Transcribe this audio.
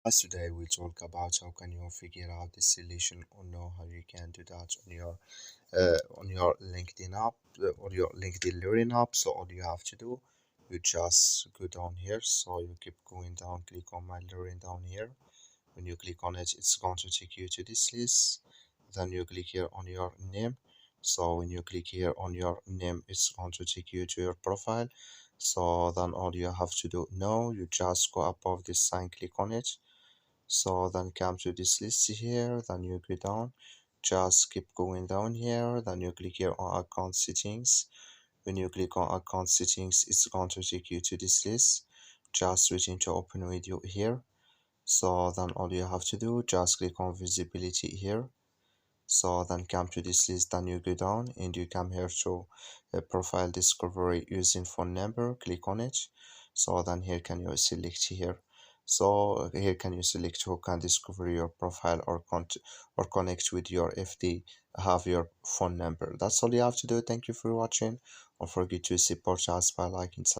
As today we'll talk about how can you figure out the solution or know how you can do that on your LinkedIn app or your LinkedIn Learning app. So all you have to do, you just go down here. So you keep going down, click on my Learning down here. When you click on it, it's going to take you to this list. Then you click here on your name. So when you click here on your name, it's going to take you to your profile. So then all you have to do now, you just go above this sign, click on it. So then come to this list here, then you go down, just keep going down here, then you click here on account settings. When you click on account settings, it's going to take you to this list. Just waiting to open with you here. So then all you have to do, just click on visibility here. So then come to this list, then you go down and you come here to profile discovery using phone number, click on it. So then here can you select here. So here can you select who can discover your profile or connect with your FD have your phone number. That's all you have to do. Thank you for watching. Don't forget to support us by liking.